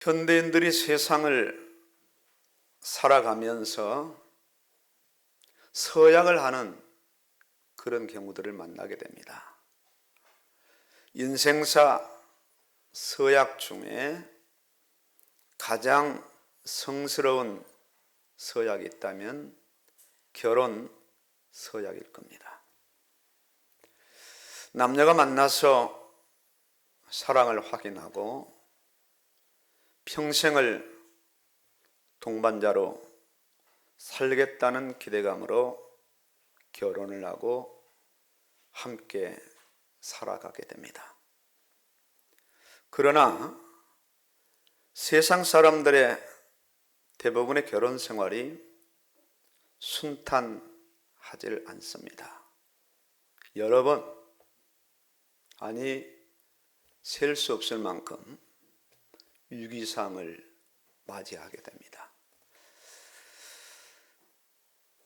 현대인들이 세상을 살아가면서 서약을 하는 그런 경우들을 만나게 됩니다. 인생사 서약 중에 가장 성스러운 서약이 있다면 결혼 서약일 겁니다. 남녀가 만나서 사랑을 확인하고 평생을 동반자로 살겠다는 기대감으로 결혼을 하고 함께 살아가게 됩니다. 그러나 세상 사람들의 대부분의 결혼 생활이 순탄하질 않습니다. 여러 번, 아니 셀 수 없을 만큼 위기상을 맞이하게 됩니다.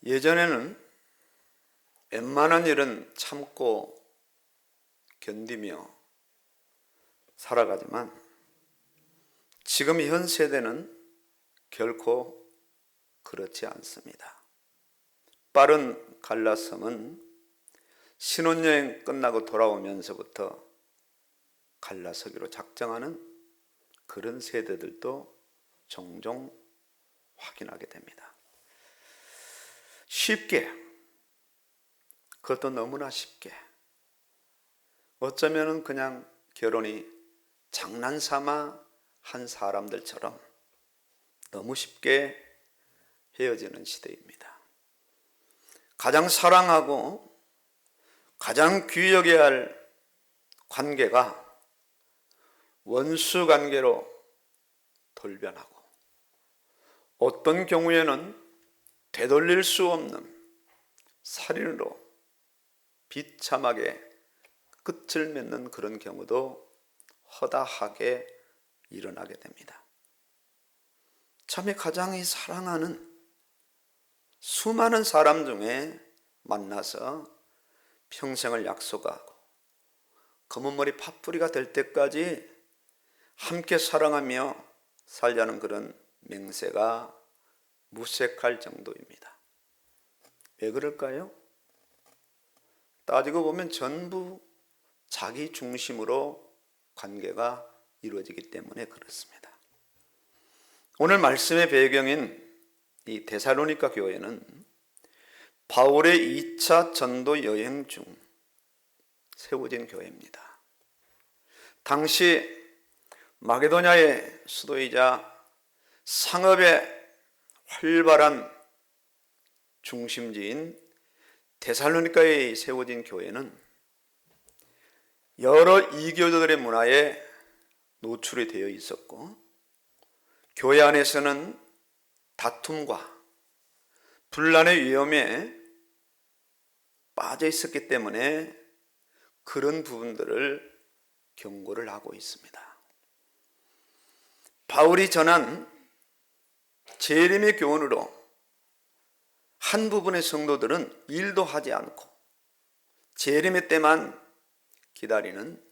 예전에는 웬만한 일은 참고 견디며 살아가지만 지금 현 세대는 결코 그렇지 않습니다. 빠른 갈라섬은 신혼여행 끝나고 돌아오면서부터 갈라서기로 작정하는 그런 세대들도 종종 확인하게 됩니다. 쉽게, 그것도 너무나 쉽게, 어쩌면 그냥 결혼이 장난삼아 한 사람들처럼 너무 쉽게 헤어지는 시대입니다. 가장 사랑하고 가장 귀여겨야 할 관계가 원수 관계로 돌변하고 어떤 경우에는 되돌릴 수 없는 살인으로 비참하게 끝을 맺는 그런 경우도 허다하게 일어나게 됩니다. 참에 가장 사랑하는 수많은 사람 중에 만나서 평생을 약속하고 검은 머리 팥뿌리가 될 때까지 함께 사랑하며 살자는 그런 맹세가 무색할 정도입니다. 왜 그럴까요? 따지고 보면 전부 자기 중심으로 관계가 이루어지기 때문에 그렇습니다. 오늘 말씀의 배경인 이 데살로니가 교회는 바울의 2차 전도 여행 중 세워진 교회입니다. 당시 마게도냐의 수도이자 상업의 활발한 중심지인 데살로니가에 세워진 교회는 여러 이교도들의 문화에 노출이 되어 있었고 교회 안에서는 다툼과 분란의 위험에 빠져 있었기 때문에 그런 부분들을 경고를 하고 있습니다. 바울이 전한 재림의 교훈으로 한 부분의 성도들은 일도 하지 않고 재림의 때만 기다리는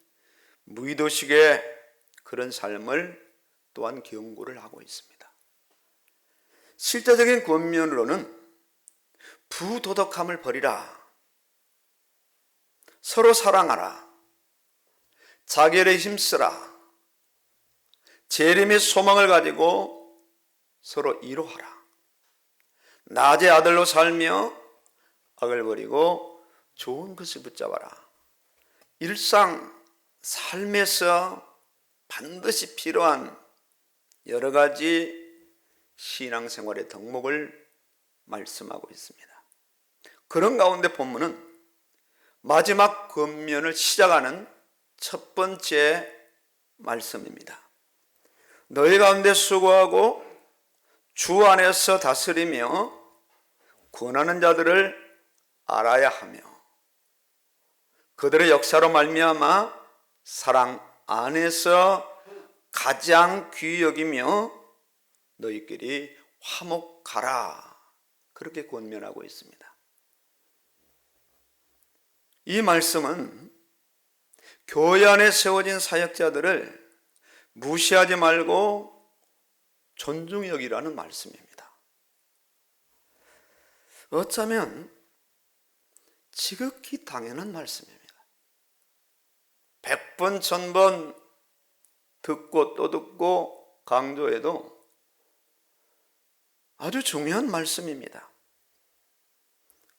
무의도식의 그런 삶을 또한 경고를 하고 있습니다. 실제적인 권면으로는 부도덕함을 버리라, 서로 사랑하라, 자결에 힘쓰라, 재림의 소망을 가지고 서로 이로하라, 낮의 아들로 살며 악을 버리고 좋은 것을 붙잡아라. 일상 삶에서 반드시 필요한 여러 가지 신앙생활의 덕목을 말씀하고 있습니다. 그런 가운데 본문은 마지막 권면을 시작하는 첫 번째 말씀입니다. 너희 가운데 수고하고 주 안에서 다스리며 권하는 자들을 알아야 하며 그들의 역사로 말미암아 사랑 안에서 가장 귀히 여기며 너희끼리 화목하라, 그렇게 권면하고 있습니다. 이 말씀은 교회 안에 세워진 사역자들을 무시하지 말고 존중히 여기라는 말씀입니다. 어쩌면 지극히 당연한 말씀입니다. 100번, 1000번 듣고 또 듣고 강조해도 아주 중요한 말씀입니다.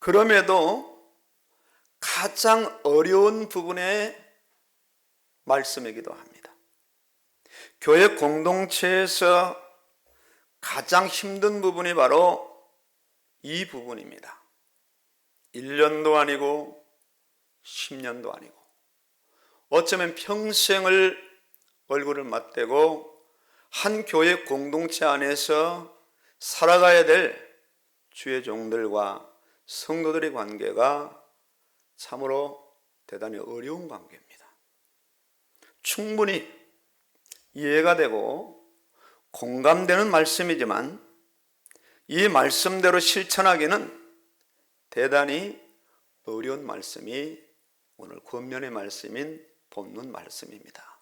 그럼에도 가장 어려운 부분의 말씀이기도 합니다. 교회 공동체에서 가장 힘든 부분이 바로 이 부분입니다. 1년도 아니고 10년도 아니고 어쩌면 평생을 얼굴을 맞대고 한 교회 공동체 안에서 살아가야 될 주의 종들과 성도들의 관계가 참으로 대단히 어려운 관계입니다. 충분히 이해가 되고 공감되는 말씀이지만 이 말씀대로 실천하기는 대단히 어려운 말씀이 오늘 권면의 말씀인 본문 말씀입니다.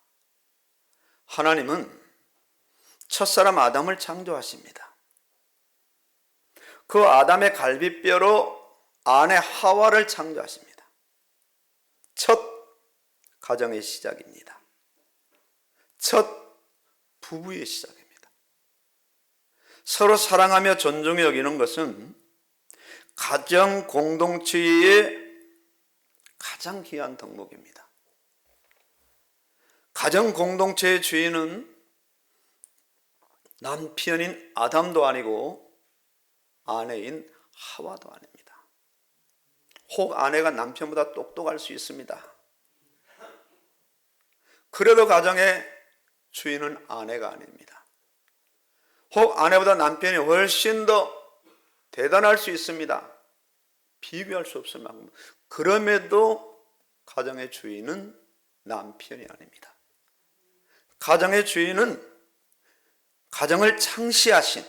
하나님은 첫사람 아담을 창조하십니다. 그 아담의 갈비뼈로 아내 하와를 창조하십니다. 첫 가정의 시작입니다. 첫 부부의 시작입니다. 서로 사랑하며 존중해 여기는 것은 가정 공동체의 가장 귀한 덕목입니다. 가정 공동체의 주인은 남편인 아담도 아니고 아내인 하와도 아닙니다. 혹 아내가 남편보다 똑똑할 수 있습니다. 그래도 가정의 주인은 아내가 아닙니다. 혹 아내보다 남편이 훨씬 더 대단할 수 있습니다. 비교할 수 없을 만큼. 그럼에도 가정의 주인은 남편이 아닙니다. 가정의 주인은 가정을 창시하신,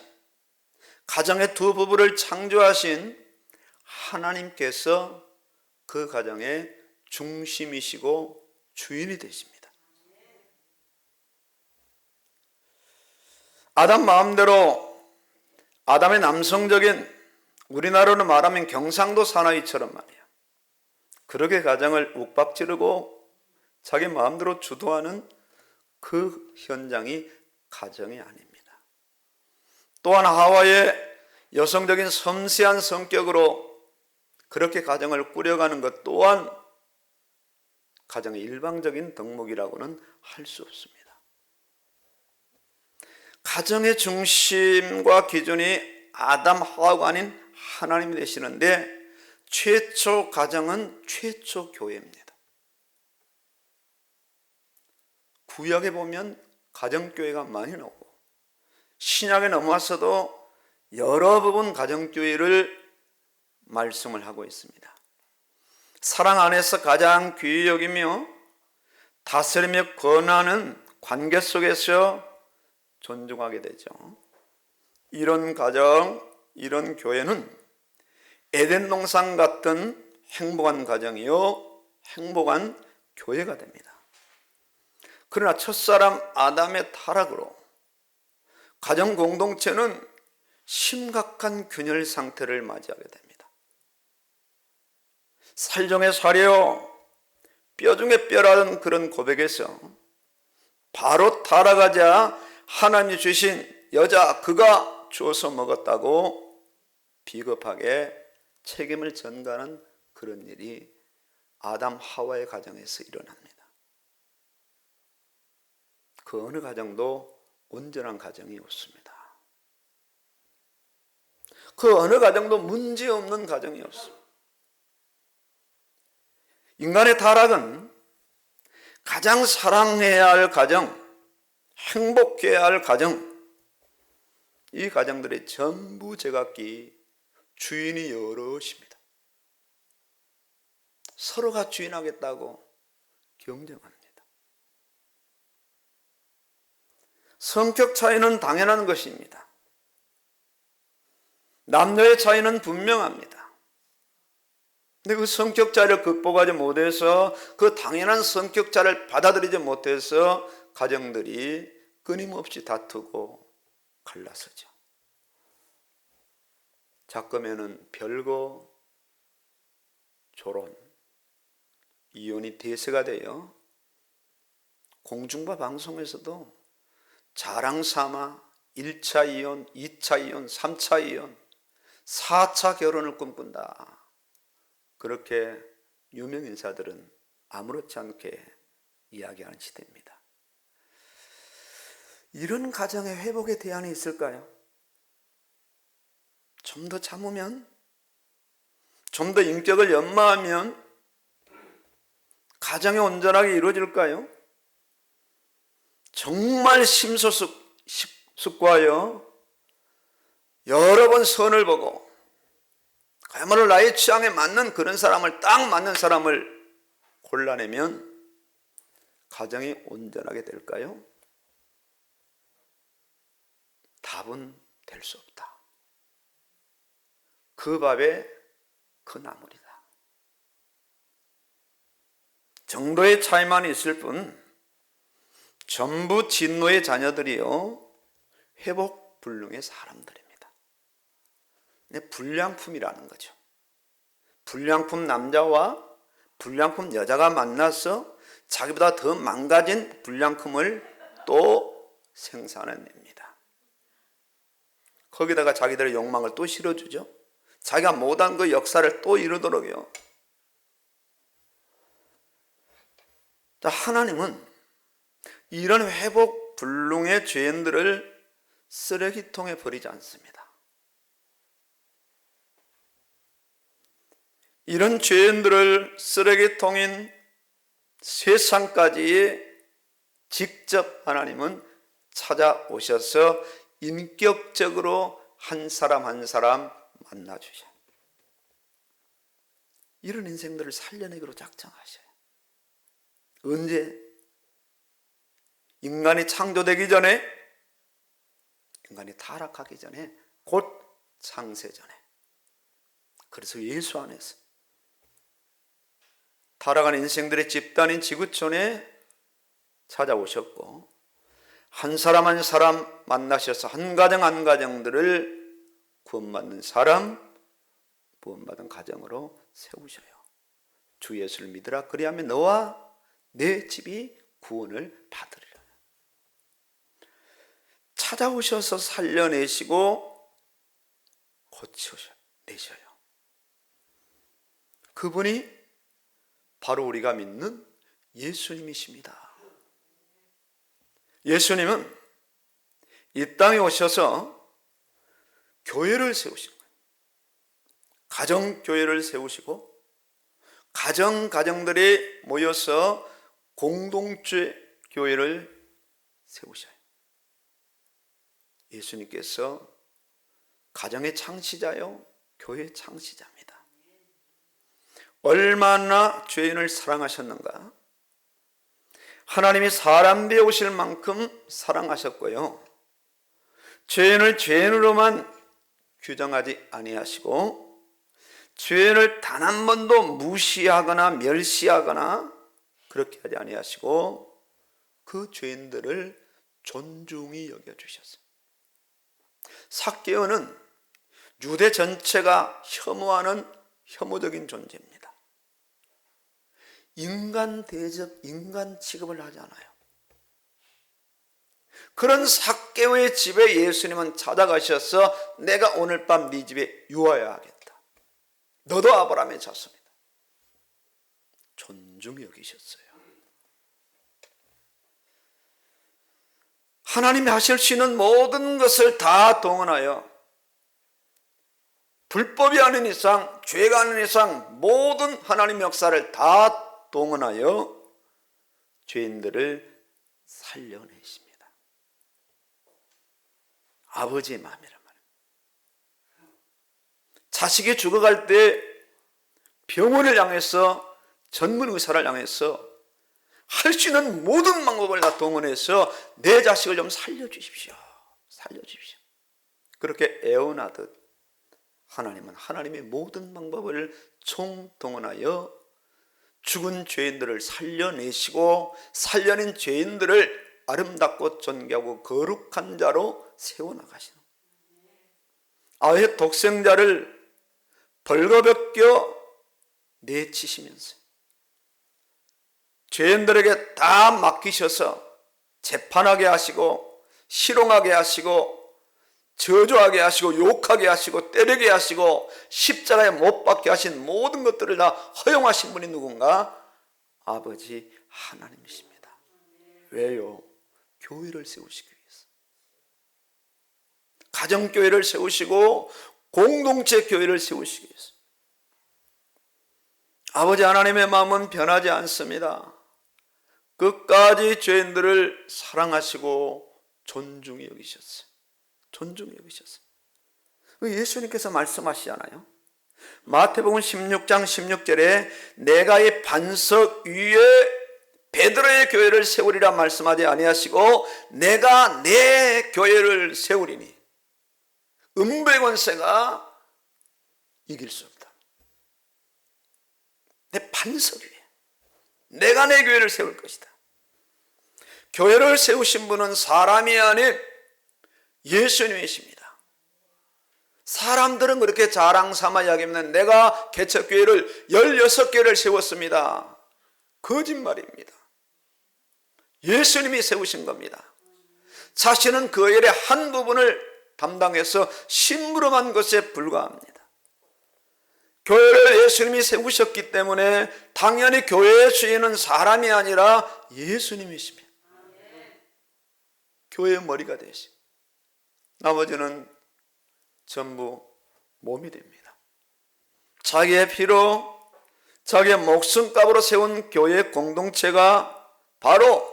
가정의 두 부부를 창조하신 하나님께서 그 가정의 중심이시고 주인이 되십니다. 아담 마음대로 아담의 남성적인, 우리나라로 말하면 경상도 사나이처럼 말이야, 그렇게 가정을 욱박지르고 자기 마음대로 주도하는 그 현장이 가정이 아닙니다. 또한 하와의 여성적인 섬세한 성격으로 그렇게 가정을 꾸려가는 것 또한 가정의 일방적인 덕목이라고는 할 수 없습니다. 가정의 중심과 기준이 아담 하와가 아닌 하나님이 되시는데 최초 가정은 최초 교회입니다. 구약에 보면 가정교회가 많이 나오고 신약에 넘어와서도 여러 부분 가정교회를 말씀을 하고 있습니다. 사랑 안에서 가장 귀히 여기며 다스리며 권하는 관계 속에서 존중하게 되죠. 이런 가정, 이런 교회는 에덴 동산 같은 행복한 가정이요 행복한 교회가 됩니다. 그러나 첫사람 아담의 타락으로 가정 공동체는 심각한 균열 상태를 맞이하게 됩니다. 살 중에 살이요 뼈 중에 뼈라는 그런 고백에서 바로 타락하자 하나님이 주신 여자 그가 주어서 먹었다고 비겁하게 책임을 전가하는 그런 일이 아담 하와의 가정에서 일어납니다. 그 어느 가정도 온전한 가정이 없습니다. 그 어느 가정도 문제없는 가정이 없습니다. 인간의 타락은 가장 사랑해야 할 가정, 행복해야 할 가정, 이 가정들의 전부 제각기 주인이 여럿입니다. 서로가 주인하겠다고 경쟁합니다. 성격 차이는 당연한 것입니다. 남녀의 차이는 분명합니다. 근데 그 성격 차이를 극복하지 못해서, 그 당연한 성격 차이를 받아들이지 못해서 가정들이 끊임없이 다투고 갈라서죠. 자꾸면은 별거 조론, 이혼이 대세가 돼요. 공중파 방송에서도 자랑 삼아 1차 이혼, 2차 이혼, 3차 이혼, 4차 결혼을 꿈꾼다. 그렇게 유명 인사들은 아무렇지 않게 이야기하는 시대입니다. 이런 가정의 회복의 대안이 있을까요? 좀 더 참으면, 좀 더 인격을 연마하면 가정이 온전하게 이루어질까요? 정말 심소숙고하여 여러 번 선을 보고 그야말로 나의 취향에 맞는 그런 사람을, 딱 맞는 사람을 골라내면 가정이 온전하게 될까요? 답은 될 수 없다. 그 밥에 그 나물이다. 정도의 차이만 있을 뿐 전부 진노의 자녀들이요 회복 불능의 사람들입니다. 불량품이라는 거죠. 불량품 남자와 불량품 여자가 만나서 자기보다 더 망가진 불량품을 또 생산해냅니다. 거기다가 자기들의 욕망을 또 실어주죠. 자기가 못한 그 역사를 또 이루도록요. 하나님은 이런 회복 불능의 죄인들을 쓰레기통에 버리지 않습니다. 이런 죄인들을 쓰레기통인 세상까지 직접 하나님은 찾아오셔서 인격적으로 한 사람 한 사람 만나주셔요. 이런 인생들을 살려내기로 작정하셔요. 언제? 인간이 창조되기 전에, 인간이 타락하기 전에, 곧 창세 전에. 그래서 예수 안에서 타락한 인생들의 집단인 지구촌에 찾아오셨고, 한 사람 한 사람 만나셔서 한 가정 한 가정들을 구원받는 사람, 구원받은 가정으로 세우셔요. 주 예수를 믿으라. 그리하면 너와 내 집이 구원을 받으리라. 찾아오셔서 살려내시고 고쳐내셔요. 그분이 바로 우리가 믿는 예수님이십니다. 예수님은 이 땅에 오셔서 교회를 세우신 거예요. 가정교회를 세우시고 가정들이 모여서 공동체 교회를 세우셔요. 예수님께서 가정의 창시자요, 교회의 창시자입니다. 얼마나 죄인을 사랑하셨는가? 하나님이 사람 되오실 만큼 사랑하셨고요. 죄인을 죄인으로만 규정하지 아니하시고 죄인을 단 한 번도 무시하거나 멸시하거나 그렇게 하지 아니하시고 그 죄인들을 존중히 여겨주셨어요. 삭개오는 유대 전체가 혐오하는 혐오적인 존재입니다. 인간 대접, 인간 취급을 하지 않아요. 그런 삭개오의 집에 예수님은 찾아가셔서 내가 오늘 밤 네 집에 유하여야 하겠다. 너도 아브라함의 자손이다. 존중히 여기셨어요. 하나님이 하실 수 있는 모든 것을 다 동원하여 불법이 아닌 이상, 죄가 아닌 이상 모든 하나님의 역사를 다 동원하여 죄인들을 살려내십니다. 아버지의 마음이란 말이에요. 자식이 죽어갈 때 병원을 향해서, 전문 의사를 향해서 할 수 있는 모든 방법을 다 동원해서 내 자식을 좀 살려주십시오. 살려주십시오. 그렇게 애원하듯 하나님은 하나님의 모든 방법을 총동원하여 죽은 죄인들을 살려내시고 살려낸 죄인들을 아름답고 존귀하고 거룩한 자로 세워나가시는, 아예 독생자를 벌거벗겨 내치시면서 죄인들에게 다 맡기셔서 재판하게 하시고 실형하게 하시고 저주하게 하시고 욕하게 하시고 때리게 하시고 십자가에 못 박게 하신 모든 것들을 다 허용하신 분이 누군가? 아버지 하나님이십니다. 왜요? 교회를 세우시기 위해서. 가정교회를 세우시고 공동체 교회를 세우시기 위해서. 아버지 하나님의 마음은 변하지 않습니다. 끝까지 죄인들을 사랑하시고 존중히 여기셨어요. 존중히 여기셨어요. 예수님께서 말씀하시잖아요. 마태복음 16장 16절에 내가 이 반석 위에 베드로의 교회를 세우리라 말씀하지 아니하시고 내가 내 교회를 세우리니 음부의 권세가 이길 수 없다. 내 반석 위에 내가 내 교회를 세울 것이다. 교회를 세우신 분은 사람이 아닌 예수님이십니다. 사람들은 그렇게 자랑 삼아 이야기하면 내가 개척교회를 16개를 세웠습니다. 거짓말입니다. 예수님이 세우신 겁니다. 자신은 그 일의 한 부분을 담당해서 심부름한 것에 불과합니다. 교회를 예수님이 세우셨기 때문에 당연히 교회의 주인은 사람이 아니라 예수님이십니다. 교회의 머리가 되시고 나머지는 전부 몸이 됩니다. 자기의 피로 자기의 목숨값으로 세운 교회 공동체가 바로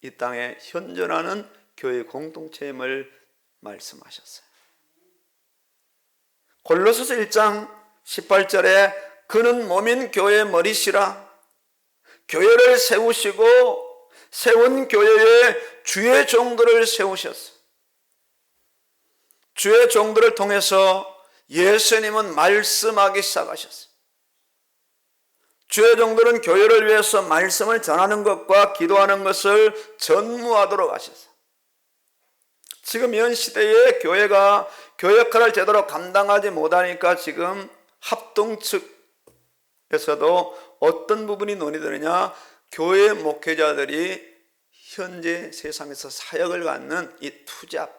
이 땅에 현존하는 교회 공동체임을 말씀하셨어요. 골로새서 1장 18절에 그는 몸인 교회의 머리시라. 교회를 세우시고 세운 교회에 주의 종들을 세우셨어요. 주의 종들을 통해서 예수님은 말씀하기 시작하셨어요. 주의 종들은 교회를 위해서 말씀을 전하는 것과 기도하는 것을 전무하도록 하셨어요. 지금 현 시대에 교회가 교회 역할을 제대로 감당하지 못하니까 지금 합동 측에서도 어떤 부분이 논의되느냐, 교회 목회자들이 현재 세상에서 사역을 갖는 이 투잡,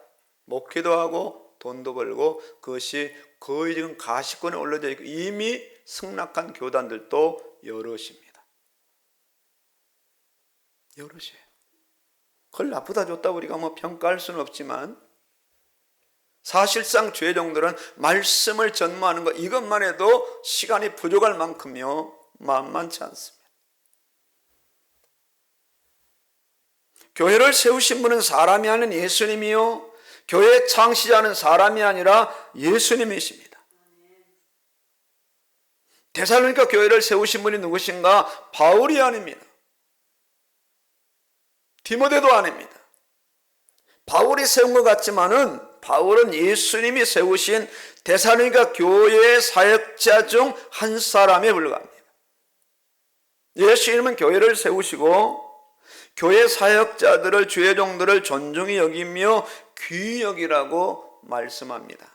목회도 하고 돈도 벌고 그것이 거의 지금 가시권에 올라져 있고 이미 승낙한 교단들도 여럿입니다. 여럿이에요. 그걸 나쁘다 좋다 우리가 평가할 수는 없지만 사실상 죄종들은 말씀을 전무하는 것 이것만 해도 시간이 부족할 만큼요 만만치 않습니다. 교회를 세우신 분은 사람이 아닌 예수님이요 교회 창시자는 사람이 아니라 예수님이십니다. 데살로니가 교회를 세우신 분이 누구신가? 바울이 아닙니다. 디모데도 아닙니다. 바울이 세운 것 같지만은 바울은 예수님이 세우신 데살로니가 교회의 사역자 중 한 사람에 불과합니다. 예수님은 교회를 세우시고 교회 사역자들을 주의 종들을 존중히 여기며 귀히 여기라고 말씀합니다.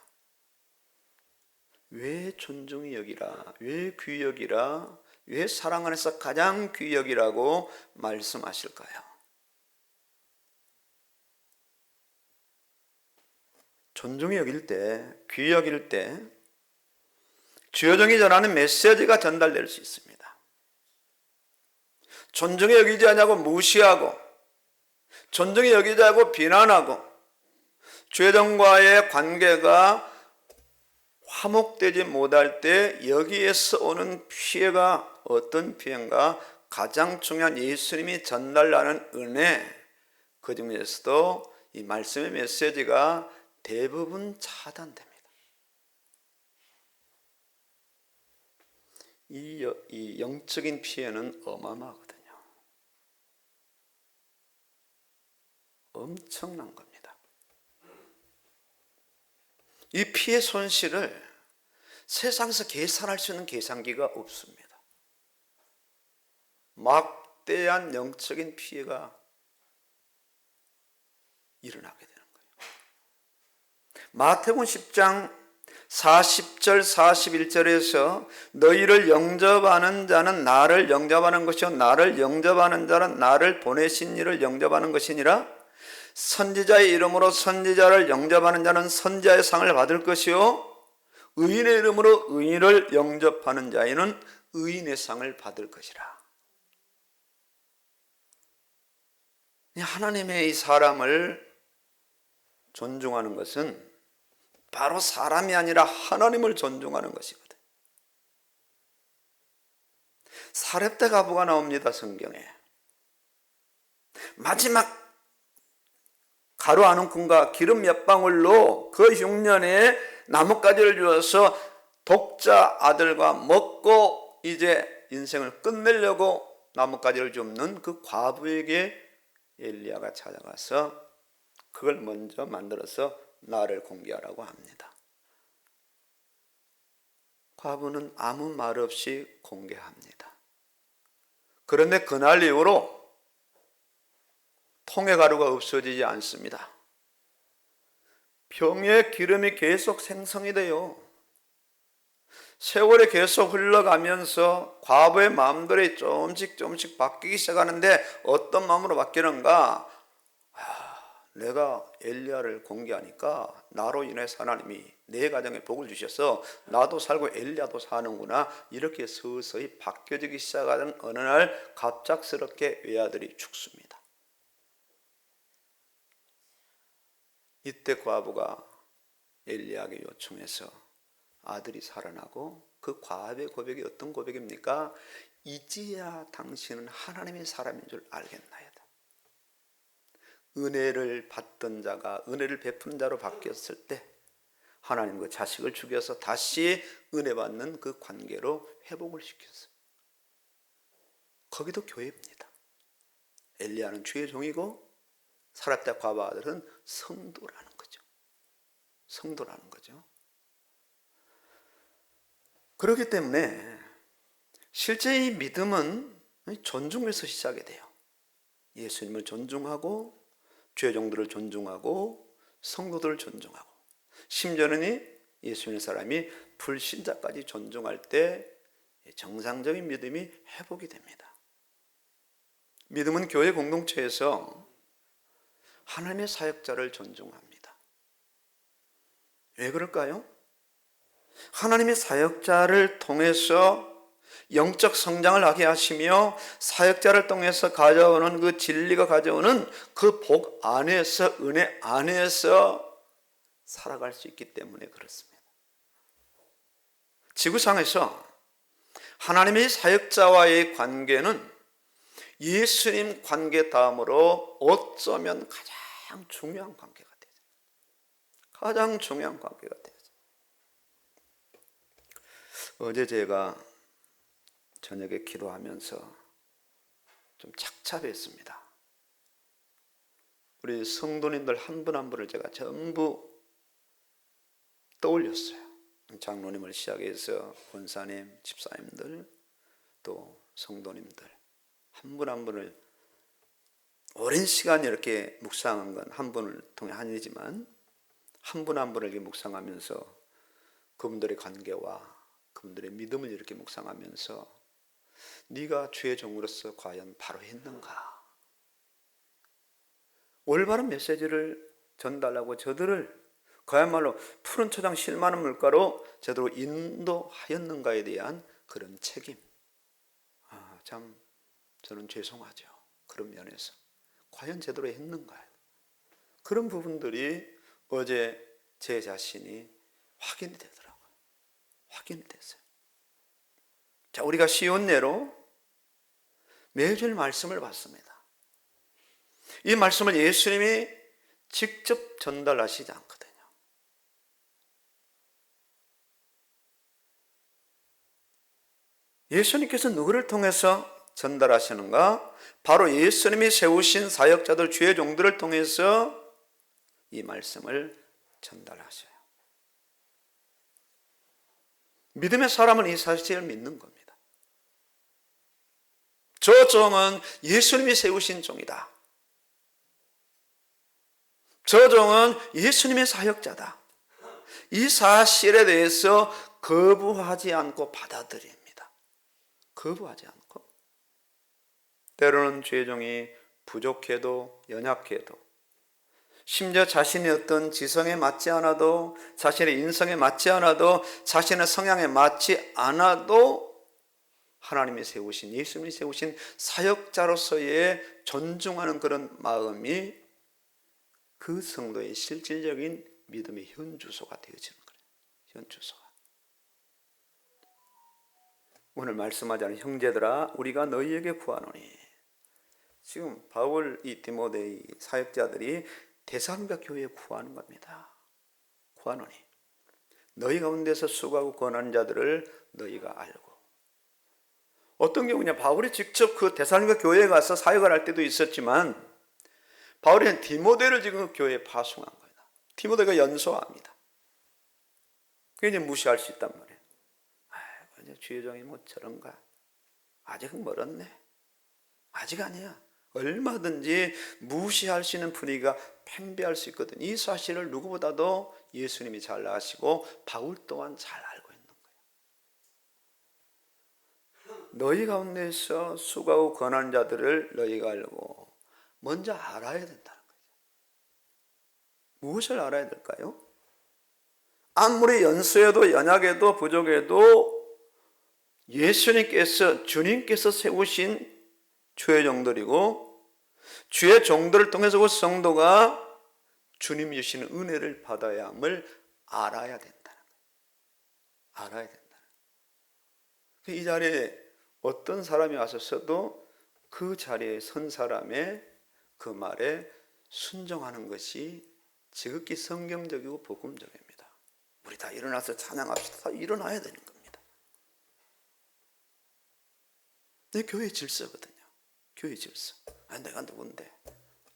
왜 존중히 여기라? 왜 귀히 여기라? 왜 사랑 안에서 가장 귀히 여기라고 말씀하실까요? 존중히 여길 때, 귀히 여길 때 주의 종이 전하는 메시지가 전달될 수 있습니다. 존중히 여기지 않냐고 무시하고 존중히 여기지 않고 비난하고 주의 종과의 관계가 화목되지 못할 때 여기에서 오는 피해가 어떤 피해인가? 가장 중요한 예수님이 전달하는 은혜, 그 중에서도 이 말씀의 메시지가 대부분 차단됩니다. 이 영적인 피해는 어마어마하거든요. 엄청난 겁니다. 이 피해 손실을 세상에서 계산할 수 있는 계산기가 없습니다. 막대한 영적인 피해가 일어나게 되는 거예요. 마태복음 10장 40절 41절에서 너희를 영접하는 자는 나를 영접하는 것이요 나를 영접하는 자는 나를 보내신 이를 영접하는 것이니라. 선지자의 이름으로 선지자를 영접하는 자는 선지자의 상을 받을 것이요 의인의 이름으로 의인을 영접하는 자에는 의인의 상을 받을 것이라. 하나님의 이 사람을 존중하는 것은 바로 사람이 아니라 하나님을 존중하는 것이거든. 사렙다 과부가 나옵니다, 성경에. 마지막 가루 한 움큼과 기름 몇 방울로 그 흉년에 나뭇가지를 주어서 독자 아들과 먹고 이제 인생을 끝내려고 나뭇가지를 줍는 그 과부에게 엘리야가 찾아가서 그걸 먼저 만들어서 나를 공개하라고 합니다. 과부는 아무 말 없이 공개합니다. 그런데 그날 이후로 통의 가루가 없어지지 않습니다. 병에 기름이 계속 생성이 돼요. 세월이 계속 흘러가면서 과부의 마음들이 조금씩 바뀌기 시작하는데 어떤 마음으로 바뀌는가? 내가 엘리야를 공개하니까 나로 인해서 하나님이 내 가정에 복을 주셔서 나도 살고 엘리야도 사는구나, 이렇게 서서히 바뀌어지기 시작하는 어느 날 갑작스럽게 외아들이 죽습니다. 이때 과부가 엘리야에게 요청해서 아들이 살아나고, 그 과부의 고백이 어떤 고백입니까? 이제야 당신은 하나님의 사람인 줄 알겠나이다. 은혜를 받던 자가 은혜를 베푸는 자로 바뀌었을 때 하나님 그 자식을 죽여서 다시 은혜 받는 그 관계로 회복을 시켰어요. 거기도 교회입니다. 엘리야는 주의 종이고 사렙다 과부 아들은 성도라는 거죠. 성도라는 거죠. 그렇기 때문에 실제 이 믿음은 존중에서 시작이 돼요. 예수님을 존중하고 죄종들을 존중하고 성도들을 존중하고, 심지어는 예수님의 사람이 불신자까지 존중할 때 정상적인 믿음이 회복이 됩니다. 믿음은 교회 공동체에서 하나님의 사역자를 존중합니다. 왜 그럴까요? 하나님의 사역자를 통해서 영적 성장을 하게 하시며 사역자를 통해서 가져오는 그 진리가 가져오는 그 복 안에서, 은혜 안에서 살아갈 수 있기 때문에 그렇습니다. 지구상에서 하나님의 사역자와의 관계는 예수님 관계 다음으로 어쩌면 가장 중요한 관계가 되죠. 가장 중요한 관계가 되죠. 어제 제가 저녁에 기도하면서 좀 착잡했습니다. 우리 성도님들 한 분 한 분을 제가 전부 떠올렸어요. 장로님을 시작해서 권사님, 집사님들, 또 성도님들 한 분 한 분을 오랜 시간 이렇게 묵상한 건 한 분을 통해 아니지만 한 분 한 분을 이렇게 묵상하면서 그분들의 관계와 그분들의 믿음을 이렇게 묵상하면서 네가 주의 종으로서 과연 바로 했는가? 올바른 메시지를 전달하고 저들을 그야말로 푸른 초장 실만한 물가로 제대로 인도하였는가에 대한 그런 책임. 참 저는 죄송하죠. 그런 면에서 과연 제대로 했는가? 그런 부분들이 어제 제 자신이 확인이 되더라고요. 확인이 됐어요. 자, 우리가 쉬운 예로 매주일 말씀을 받습니다. 이 말씀을 예수님이 직접 전달하시지 않거든요. 예수님께서 누구를 통해서 전달하시는가? 바로 예수님이 세우신 사역자들, 주의 종들을 통해서 이 말씀을 전달하셔요. 믿음의 사람은 이 사실을 믿는 겁니다. 저 종은 예수님이 세우신 종이다. 저 종은 예수님의 사역자다. 이 사실에 대해서 거부하지 않고 받아들입니다. 거부하지 않고. 때로는 죄종이 부족해도 연약해도 심지어 자신의 어떤 지성에 맞지 않아도 자신의 인성에 맞지 않아도 자신의 성향에 맞지 않아도 하나님이 세우신 예수님이 세우신 사역자로서의 존중하는 그런 마음이 그 성도의 실질적인 믿음의 현주소가 되어지는 거예요. 현주소가. 오늘 말씀하자는 형제들아 우리가 너희에게 구하노니 지금 바울 이 디모데의 사역자들이 데살로니가 교회에 구하는 겁니다. 구하노니 너희 가운데서 수고하고 권하는 자들을 너희가 알고 어떤 경우냐 바울이 직접 그 데살로니가 교회에 가서 사역을 할 때도 있었지만 바울이 디모데를 지금 교회에 파송한 거예요. 디모데가 연소합니다. 그게 이제 무시할 수 있단 말이에요. 아이고, 주여종이 뭐 저런가? 아직은 멀었네. 아직 아니야. 얼마든지 무시할 수 있는 분위기가 팽배할 수 있거든. 이 사실을 누구보다도 예수님이 잘 아시고 바울 또한 잘 알고 있는 거예요. 너희 가운데서 수고하고 권하는 자들을 너희가 알고 먼저 알아야 된다는 거죠. 무엇을 알아야 될까요? 아무리 연소해도 연약해도 부족해도 예수님께서 주님께서 세우신 주의 종들이고 주의 종들을 통해서 그 성도가 주님이 주시는 은혜를 받아야 함을 알아야 된다는 거예요. 알아야 된다는 거예요. 이 자리에 어떤 사람이 왔었어도 그 자리에 선 사람의 그 말에 순종하는 것이 지극히 성경적이고 복음적입니다. 우리 다 일어나서 찬양합시다. 다 일어나야 되는 겁니다. 내 교회 질서거든요. 교회 질서. 내가 누군데?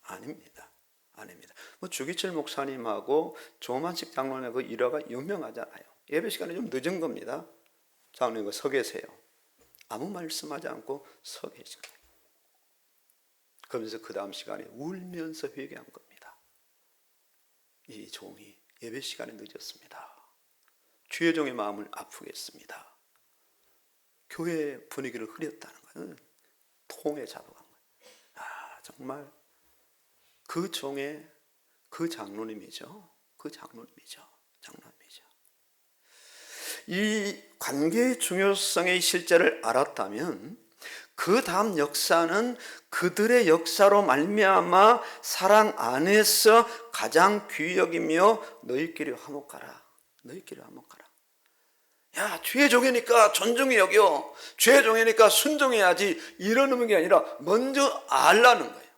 아닙니다. 아닙니다. 뭐 주기철 목사님하고 조만식 장로님의 그 일화가 유명하잖아요. 예배 시간에 좀 늦은 겁니다. 장로님 서 계세요. 아무 말씀하지 않고 서 계신 거예요. 그러면서 그 다음 시간에 울면서 회개한 겁니다. 이 종이 예배 시간에 늦었습니다. 주의 종의 마음을 아프게 했습니다. 교회 분위기를 흐렸다는 거예요. 통에 잡아간 거예요. 정말 그 종의 그 장로님이죠. 그 장로님이죠. 이 관계의 중요성의 실제를 알았다면 그 다음 역사는 그들의 역사로 말미암아 사랑 안에서 가장 귀히 여기며 너희끼리 화목하라. 너희끼리 화목하라. 야, 주의 종이니까 존중히 여겨. 주의 종이니까 순종해야지. 이러는 게 아니라 먼저 알라는 거예요.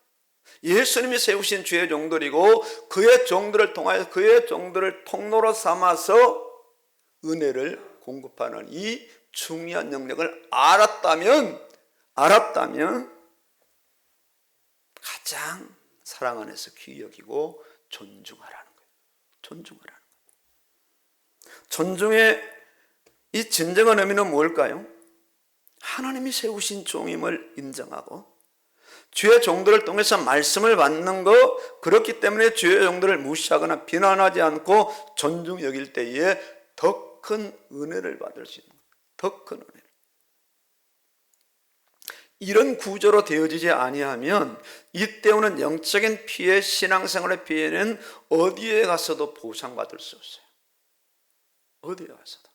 예수님이 세우신 주의 종들이고 그의 종들을 통하여 그의 종들을 통로로 삼아서 은혜를 공급하는 이 중요한 영역을 알았다면 가장 사랑 안에서 귀히 여기고 존중하라는 거예요. 존중하라는 거예요. 존중의 이 진정한 의미는 뭘까요? 하나님이 세우신 종임을 인정하고 주의 종들을 통해서 말씀을 받는 것, 그렇기 때문에 주의 종들을 무시하거나 비난하지 않고 존중 여길 때에 더 큰 은혜를 받을 수 있는 거예요. 더 큰 은혜를. 이런 구조로 되어지지 아니하면 이때 오는 영적인 피해, 신앙생활의 피해는 어디에 가서도 보상받을 수 없어요. 어디에 가서도.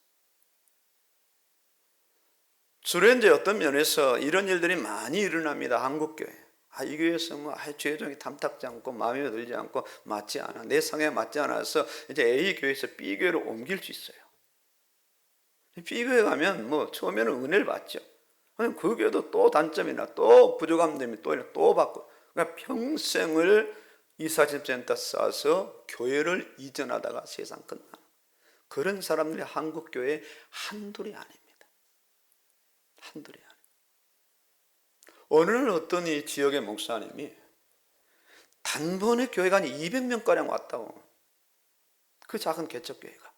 주로 이제 어떤 면에서 이런 일들이 많이 일어납니다. 한국교회. 이 교회에서 주의 종이 탐탁지 않고 마음에 들지 않고 맞지 않아. 내 성향에 맞지 않아서 이제 A 교회에서 B 교회로 옮길 수 있어요. B 교회 가면 처음에는 은혜를 받죠. 그 교회도 또 단점이나 또 부족한 점이 또 받고. 그러니까 평생을 이사집센터 쌓아서 교회를 이전하다가 세상 끝나는 그런 사람들이 한국교회 한둘이 아닙니다. 한둘이 아닙니다. 어느 날 어떤 이 지역의 목사님이 단번에 교회가 한 200명가량 왔다고. 그 작은 개척교회가.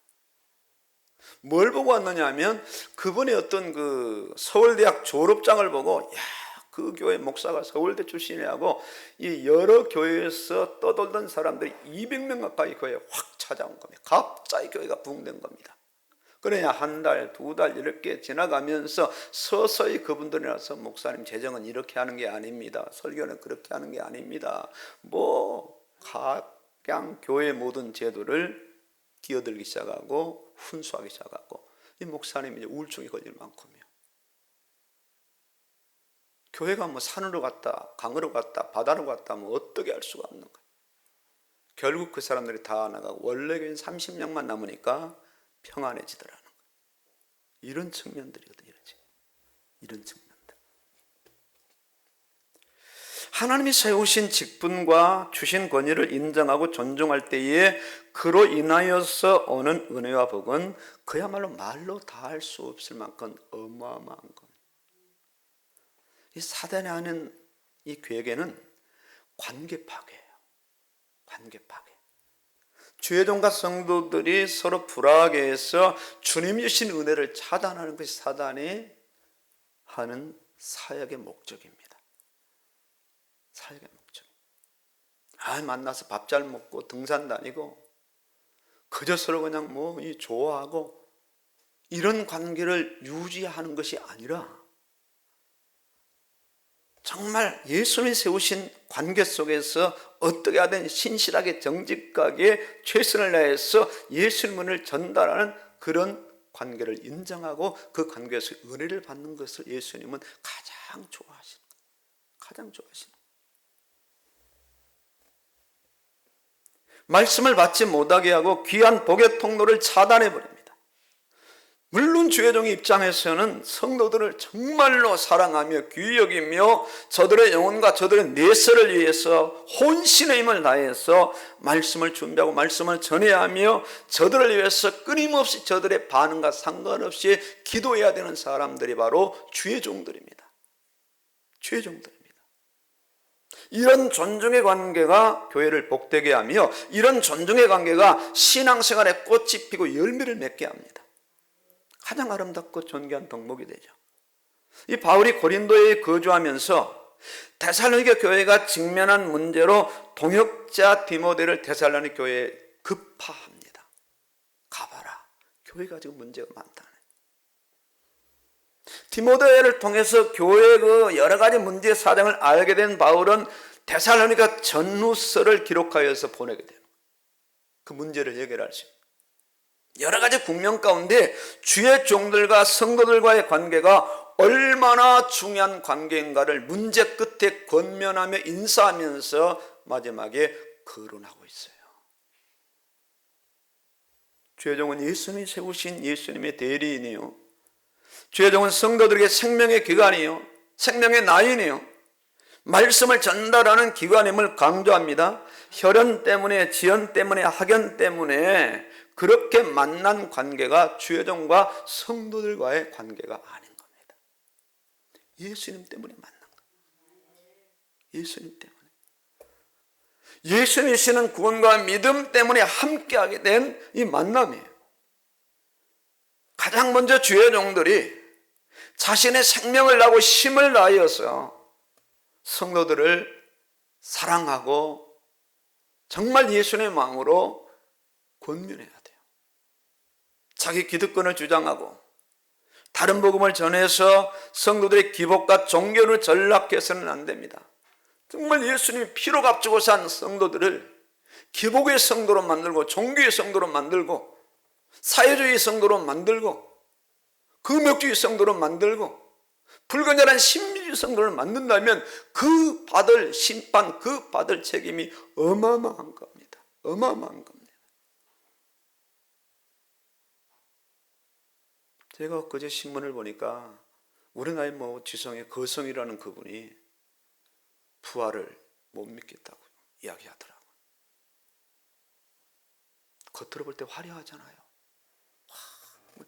뭘 보고 왔느냐 하면 그분의 어떤 그 서울대학 졸업장을 보고 그 교회 목사가 서울대 출신이라고 이 여러 교회에서 떠돌던 사람들이 200명 가까이 교회에 확 차. 찾아온 겁니다. 갑자기 교회가 부흥된 겁니다. 그러냐 한 달, 두 달 이렇게 지나가면서 서서히 그분들이 나서 목사님 재정은 이렇게 하는 게 아닙니다. 설교는 그렇게 하는 게 아닙니다. 각양 교회 모든 제도를 끼어들기 시작하고 훈수하기 시작하고 이 목사님이 이제 우울증이 걸릴 만큼이요. 교회가 산으로 갔다 강으로 갔다 바다로 갔다 어떻게 할 수가 없는 거예요. 결국 그 사람들이 다 나가고 원래 교회는 30명만 남으니까 평안해지더라는 거예요. 이런 측면들이거든요. 이런 측면들. 하나님이 세우신 직분과 주신 권위를 인정하고 존중할 때에 그로 인하여서 오는 은혜와 복은 그야말로 말로 다 할 수 없을 만큼 어마어마한 겁니다. 이 사단이 하는 이 계획에는 관계 파괴예요. 관계 파괴. 주의종과 성도들이 서로 불화하게 해서 주님이 주신 은혜를 차단하는 것이 사단이 하는 사역의 목적입니다. 사역의 목적. 만나서 밥 잘 먹고 등산 다니고 그저 서로 그냥 좋아하고 이런 관계를 유지하는 것이 아니라 정말 예수님이 세우신 관계 속에서 어떻게 하든 신실하게 정직하게 최선을 다해서 예수님을 전달하는 그런 관계를 인정하고 그 관계에서 은혜를 받는 것을 예수님은 가장 좋아하시는 거예요. 가장 좋아하시는 거예요. 말씀을 받지 못하게 하고 귀한 복의 통로를 차단해버립니다. 물론 주의종의 입장에서는 성도들을 정말로 사랑하며 귀히 여기며 저들의 영혼과 저들의 내세를 위해서 혼신의 힘을 다해서 말씀을 준비하고 말씀을 전해야 하며 저들을 위해서 끊임없이 저들의 반응과 상관없이 기도해야 되는 사람들이 바로 주의종들입니다. 주의종들입니다. 이런 존중의 관계가 교회를 복되게 하며 이런 존중의 관계가 신앙생활에 꽃이 피고 열매를 맺게 합니다. 가장 아름답고 존귀한 덕목이 되죠. 이 바울이 고린도에 거주하면서 데살로니가 교회가 직면한 문제로 동역자 디모데를 데살로니가 교회에 급파합니다. 가봐라. 교회가 지금 문제가 많다네. 디모데를 통해서 교회의 그 여러 가지 문제의 사정을 알게 된 바울은 데살로니가 전후서를 기록하여서 보내게 돼요. 그 문제를 해결할 수 있어요. 여러 가지 국면 가운데 주의 종들과 성도들과의 관계가 얼마나 중요한 관계인가를 문제 끝에 권면하며 인사하면서 마지막에 거론하고 있어요. 주의 종은 예수님이 세우신 예수님의 대리인이요, 주의 종은 성도들에게 생명의 기관이요, 생명의 나인이요, 말씀을 전달하는 기관임을 강조합니다. 혈연 때문에, 지연 때문에, 학연 때문에 그렇게 만난 관계가 주의 종과 성도들과의 관계가 아닌 겁니다. 예수님 때문에 만난 거예요. 예수님 때문에. 예수님이 주시는 구원과 믿음 때문에 함께하게 된 이 만남이에요. 가장 먼저 주의 종들이 자신의 생명을 다하고 힘을 다하여서 성도들을 사랑하고 정말 예수님의 마음으로 권면해야 돼요. 자기 기득권을 주장하고 다른 복음을 전해서 성도들의 기복과 종교를 전락해서는 안 됩니다. 정말 예수님이 피로 값주고 산 성도들을 기복의 성도로 만들고 종교의 성도로 만들고 사회주의 성도로 만들고 금욕주의 성도로 만들고 불건전한 신비주의 성도를 만든다면 그 받을 심판, 그 받을 책임이 어마어마한 겁니다. 어마어마한 겁니다. 제가 그제 신문을 보니까 우리나라의 지성의 거성이라는 그분이 부활을 못 믿겠다고 이야기하더라고요. 겉으로 볼 때 화려하잖아요.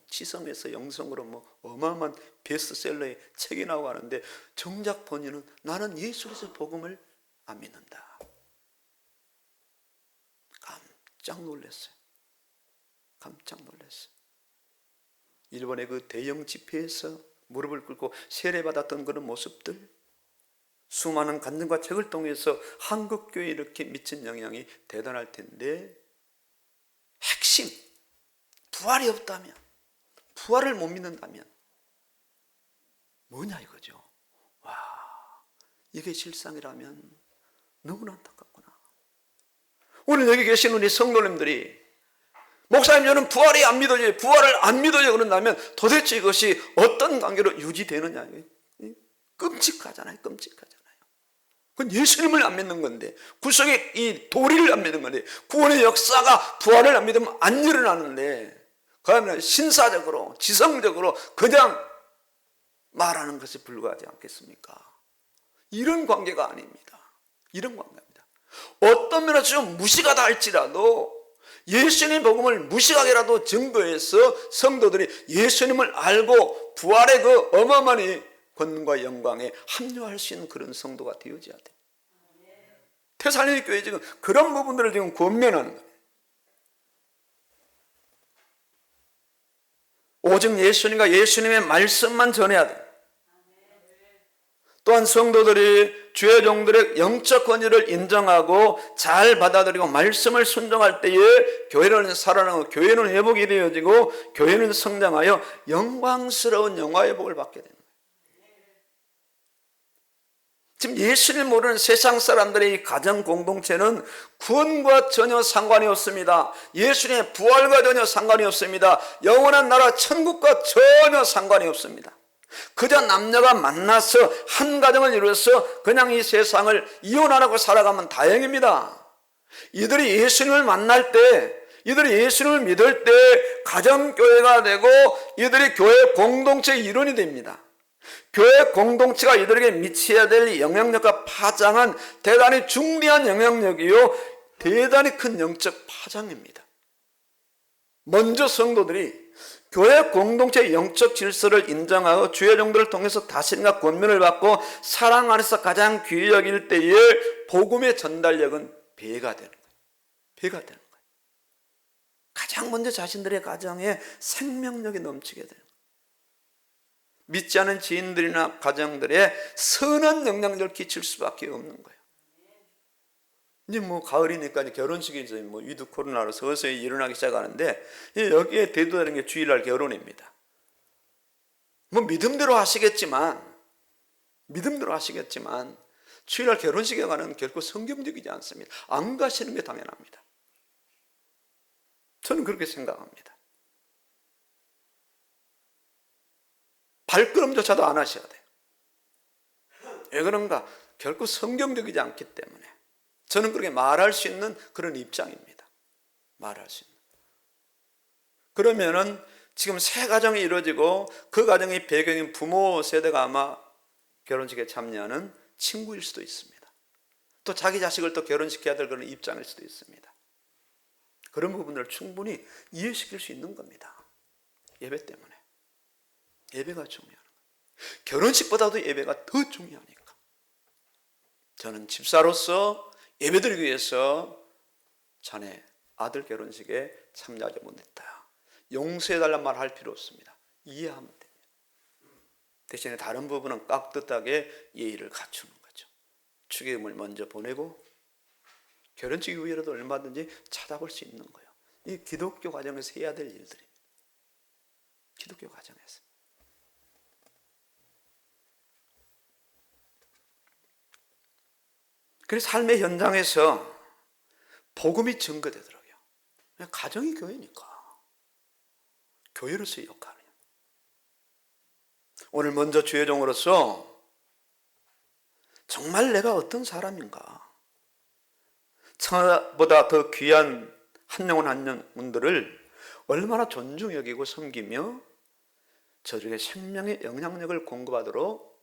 지성에서 영성으로 어마어마한 베스트셀러의 책이 나오고 하는데 정작 본인은 나는 예수 그리스도의 복음을 안 믿는다. 깜짝 놀랐어요. 깜짝 놀랐어요. 일본의 그 대형 집회에서 무릎을 꿇고 세례받았던 그런 모습들, 수많은 간증과 책을 통해서 한국교회에 이렇게 미친 영향이 대단할 텐데 핵심, 부활이 없다면, 부활을 못 믿는다면 뭐냐 이거죠. 와, 이게 실상이라면 너무나 안타깝구나. 오늘 여기 계신 우리 성도님들이 목사님 저는 부활이 안 믿어져요, 부활을 안 믿어요 그런다면 도대체 이것이 어떤 관계로 유지되느냐. 끔찍하잖아요. 끔찍하잖아요. 그건 예수님을 안 믿는 건데, 구속의 이 도리를 안 믿는 건데, 구원의 역사가 부활을 안 믿으면 안 일어나는데, 그러면 신사적으로 지성적으로 그냥 말하는 것에 불과하지 않겠습니까? 이런 관계가 아닙니다. 이런 관계입니다. 어떤 면에서 좀 무식하다 할지라도 예수님 복음을 무식하게라도 증거해서 성도들이 예수님을 알고 부활의 그 어마어마한 권능과 영광에 합류할 수 있는 그런 성도가 되어져야 돼요. 테살로니가 교회 지금 그런 부분들을 지금 권면하는 거예요. 오직 예수님과 예수님의 말씀만 전해야 돼요. 또한 성도들이 주의 종들의 영적 권위를 인정하고 잘 받아들이고 말씀을 순종할 때에 교회는 살아나고 교회는 회복이 되어지고 교회는 성장하여 영광스러운 영화의 복을 받게 됩니다. 지금 예수를 모르는 세상 사람들의 이 가정 공동체는 구원과 전혀 상관이 없습니다. 예수님의 부활과 전혀 상관이 없습니다. 영원한 나라 천국과 전혀 상관이 없습니다. 그저 남녀가 만나서 한 가정을 이루어서 그냥 이 세상을 이혼 안 하고 살아가면 다행입니다. 이들이 예수님을 만날 때, 이들이 예수님을 믿을 때 가정교회가 되고 이들이 교회 공동체의 일원이 됩니다. 교회 공동체가 이들에게 미쳐야 될 영향력과 파장은 대단히 중대한 영향력이요, 대단히 큰 영적 파장입니다. 먼저 성도들이 교회 공동체의 영적 질서를 인정하고 주의 종들을 통해서 다스림과 권면을 받고 사랑 안에서 가장 귀히 여길 때에 복음의 전달력은 배가 되는 거예요. 배가 되는 거예요. 가장 먼저 자신들의 가정에 생명력이 넘치게 되는 거예요. 믿지 않은 지인들이나 가정들에 선한 영향력을 끼칠 수밖에 없는 거예요. 이제 뭐 가을이니까 이제 결혼식이 이제 뭐 위드 코로나로 서서히 일어나기 시작하는데, 여기에 대두되는 게 주일날 결혼입니다. 뭐 믿음대로 하시겠지만 주일날 결혼식에 가는 결코 성경적이지 않습니다. 안 가시는 게 당연합니다. 저는 그렇게 생각합니다. 발걸음조차도 안 하셔야 돼요. 왜 그런가? 결코 성경적이지 않기 때문에. 저는 그렇게 말할 수 있는 그런 입장입니다. 말할 수 있는. 그러면은 지금 새 가정이 이루어지고 그 가정의 배경인 부모 세대가 아마 결혼식에 참여하는 친구일 수도 있습니다. 또 자기 자식을 또 결혼시켜야 될 그런 입장일 수도 있습니다. 그런 부분들을 충분히 이해시킬 수 있는 겁니다. 예배 때문에. 예배가 중요한 거예요. 결혼식보다도 예배가 더 중요하니까. 저는 집사로서 예배드리기 위해서 자네 아들 결혼식에 참여하지 못했다, 용서해달란 말 할 필요 없습니다. 이해하면 됩니다. 대신에 다른 부분은 깍듯하게 예의를 갖추는 거죠. 축의금을 먼저 보내고 결혼식 이후에라도 얼마든지 찾아볼 수 있는 거예요. 이 기독교 과정에서 해야 될 일들입니다. 기독교 과정에서. 그래서 삶의 현장에서 복음이 증거되더라고요. 가정이 교회니까. 교회로서의 역할이에요. 오늘 먼저 주의 종으로서 정말 내가 어떤 사람인가, 천하보다 더 귀한 한 영혼 한 영혼들을 얼마나 존중 여기고 섬기며 저들에게 생명의 영향력을 공급하도록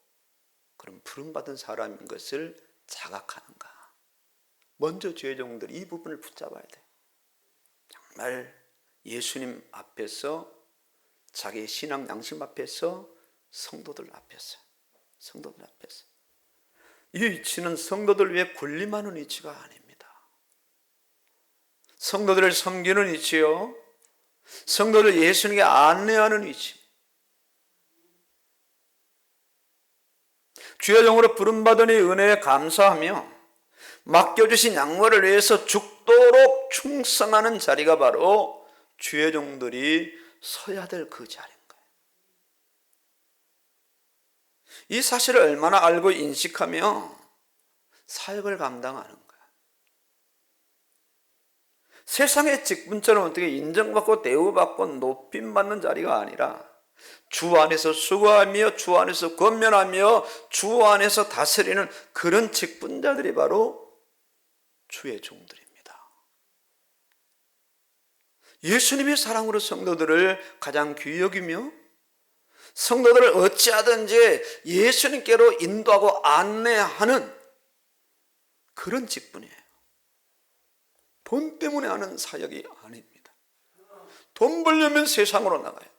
그런 부름받은 사람인 것을 자각하는가. 먼저 주의 종들이 이 부분을 붙잡아야 돼. 정말 예수님 앞에서, 자기의 신앙 양심 앞에서, 성도들 앞에서 이 위치는 성도들 위해 군림하는 위치가 아닙니다. 성도들을 섬기는 위치요, 성도를 예수님께 안내하는 위치. 주의 종으로 부름받은 이 은혜에 감사하며 맡겨주신 양모를 위해서 죽도록 충성하는 자리가 바로 주의 종들이 서야 될 그 자리인 거예요. 이 사실을 얼마나 알고 인식하며 사역을 감당하는 거예요. 세상의 직분처럼 어떻게 인정받고 대우받고 높임받는 자리가 아니라 주 안에서 수고하며 주 안에서 권면하며 주 안에서 다스리는 그런 직분자들이 바로 주의 종들입니다. 예수님의 사랑으로 성도들을 가장 귀히 여기며 성도들을 어찌하든지 예수님께로 인도하고 안내하는 그런 직분이에요. 돈 때문에 하는 사역이 아닙니다. 돈 벌려면 세상으로 나가야 돼요.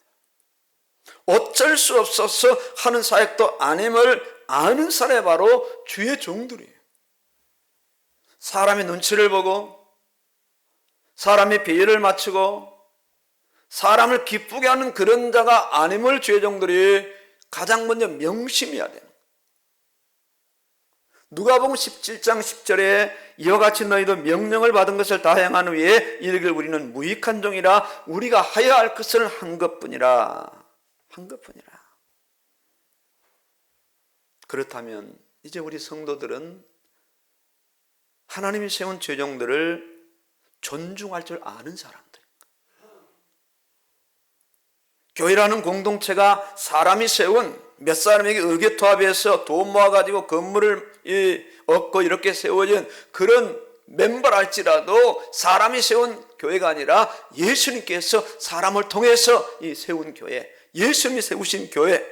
어쩔 수 없어서 하는 사역도 아님을 아는 사람이 바로 주의 종들이에요. 사람의 눈치를 보고 사람의 비위를 맞추고 사람을 기쁘게 하는 그런 자가 아님을 주의 종들이 가장 먼저 명심해야 되는 거예요. 누가복음 17장 10절에 이와 같이 너희도 명령을 받은 것을 다 행한 후에 이르기를 우리는 무익한 종이라 우리가 하여야 할 것을 한 것뿐이라. 한 것뿐이라. 그렇다면 이제 우리 성도들은 하나님이 세운 죄종들을 존중할 줄 아는 사람들. 교회라는 공동체가 사람이 세운 몇 사람에게 의기투합해서 돈 모아가지고 건물을 얻고 이렇게 세워진 그런 멤버랄지라도 사람이 세운 교회가 아니라 예수님께서 사람을 통해서 이 세운 교회, 예수님이 세우신 교회,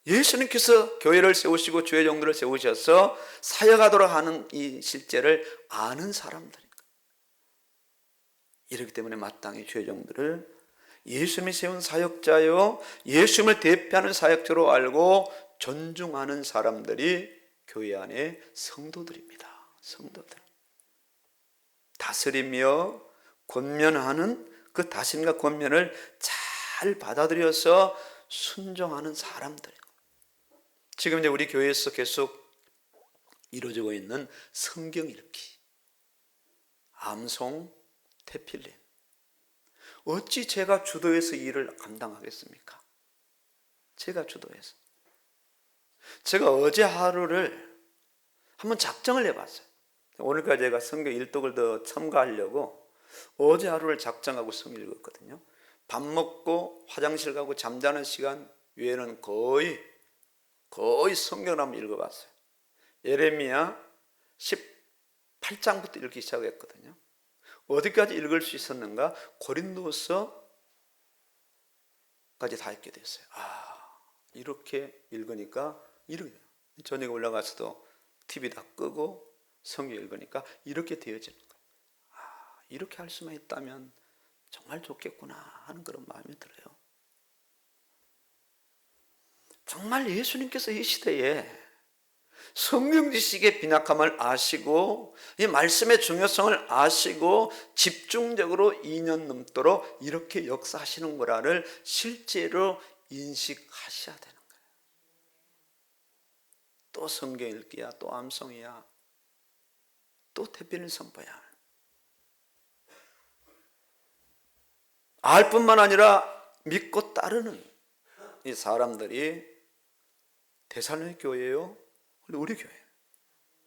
예수님께서 교회를 세우시고 주의 종들을 세우셔서 사역하도록 하는 이 실제를 아는 사람들입니다. 이렇기 때문에 마땅히 주의 종들을 예수님이 세운 사역자요, 예수님을 대표하는 사역자로 알고 존중하는 사람들이 교회 안에 성도들입니다. 성도들. 다스리며 권면하는 그 다짐과 권면을 잘 받아들여서 순종하는 사람들. 지금 이제 우리 교회에서 계속 이루어지고 있는 성경 읽기, 암송, 태필림. 어찌 제가 주도해서 일을 감당하겠습니까? 제가 주도해서. 제가 어제 하루를 한번 작정을 해봤어요. 오늘까지 제가 성경 일독을 더 첨가하려고 어제 하루를 작정하고 성경 읽었거든요. 밥 먹고 화장실 가고 잠자는 시간 외에는 거의 성경을 한번 읽어봤어요. 예레미야 18장부터 읽기 시작했거든요. 어디까지 읽을 수 있었는가? 고린도서까지 다 읽게 됐어요. 이렇게 읽으니까 이렇게 저녁에 올라가서도 TV 다 끄고 성경 읽으니까 이렇게 되어지는 거예요. 이렇게 할 수만 있다면 정말 좋겠구나 하는 그런 마음이 들어요. 정말 예수님께서 이 시대에 성경 지식의 빈약함을 아시고 이 말씀의 중요성을 아시고 집중적으로 2년 넘도록 이렇게 역사하시는 거라를 실제로 인식하셔야 되는 거예요. 또 성경 읽기야, 또 암송이야, 또 태필을 선포야. 알 뿐만 아니라 믿고 따르는 이 사람들이 데살로니가 교회예요. 우리 교회.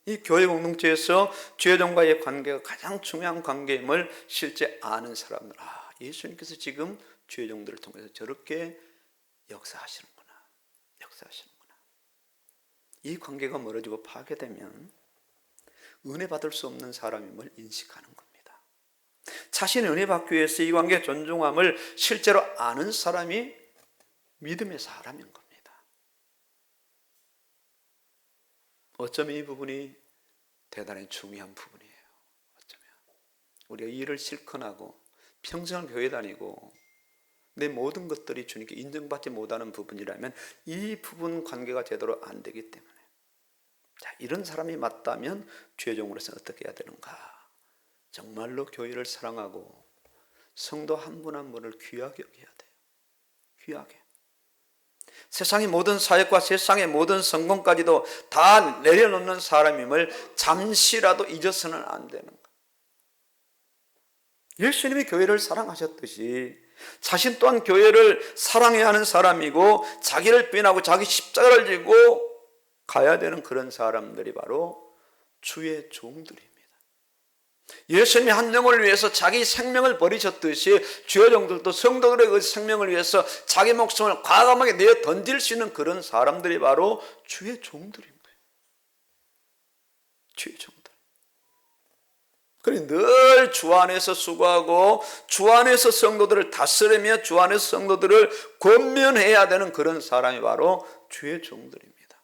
이 교회 공동체에서 주의종과의 관계가 가장 중요한 관계임을 실제 아는 사람들. 예수님께서 지금 주의종들을 통해서 저렇게 역사하시는구나. 이 관계가 멀어지고 파괴되면 은혜 받을 수 없는 사람임을 인식하는 겁니다. 자신의 은혜 받기 위해서 이 관계의 존중함을 실제로 아는 사람이 믿음의 사람인 겁니다. 어쩌면 이 부분이 대단히 중요한 부분이에요. 어쩌면 우리가 일을 실컷 하고 평생을 교회 다니고 내 모든 것들이 주님께 인정받지 못하는 부분이라면 이 부분 관계가 제대로 안 되기 때문에 이런 사람이 맞다면 주의종으로서 어떻게 해야 되는가? 정말로 교회를 사랑하고 성도 한 분 한 분을 귀하게 여겨야 돼요. 귀하게. 세상의 모든 사역과 세상의 모든 성공까지도 다 내려놓는 사람임을 잠시라도 잊어서는 안 되는 거예요. 예수님이 교회를 사랑하셨듯이 자신 또한 교회를 사랑해야 하는 사람이고 자기를 부인하고 자기 십자가를 지고 가야 되는 그런 사람들이 바로 주의 종들입니다. 예수님이 한 영혼을 위해서 자기 생명을 버리셨듯이 주의 종들도 성도들의 그 생명을 위해서 자기 목숨을 과감하게 내어 던질 수 있는 그런 사람들이 바로 주의 종들인 거예요. 주의 종들. 그러니 늘 주 안에서 수고하고 주 안에서 성도들을 다스리며 주 안에서 성도들을 권면해야 되는 그런 사람이 바로 주의 종들입니다.